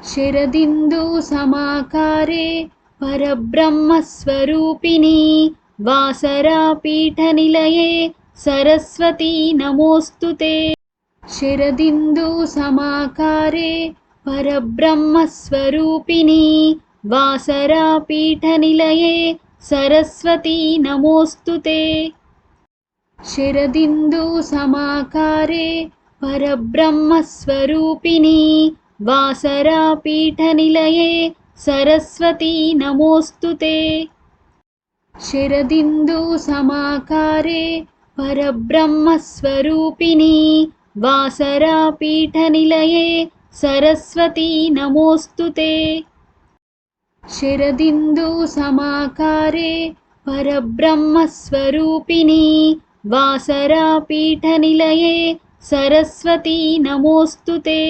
शरदिन्दुसमाकारे परब्रह्मस्वरूपिणी वासरापीठनिलये सरस्वती नमोऽस्तुते। शरदिन्दुसमाकारे परब्रह्मस्वरूपिणी वासरापीठनिलये सरस्वती नमोऽस्तुते। शरदिन्दुसमाकारे परब्रह्मस्वरूपिणी वासरापीठनिलये सरस्वती नमोऽस्तुते। शरदिन्दुसमाकारे परब्रह्मस्वरूपिणी वासरापीठनिलये सरस्वती नमोऽस्तुते। शरदिन्दुसमाकारे परब्रह्मस्वरूपिणी वासरापीठनिलये सरस्वती नमोऽस्तुते।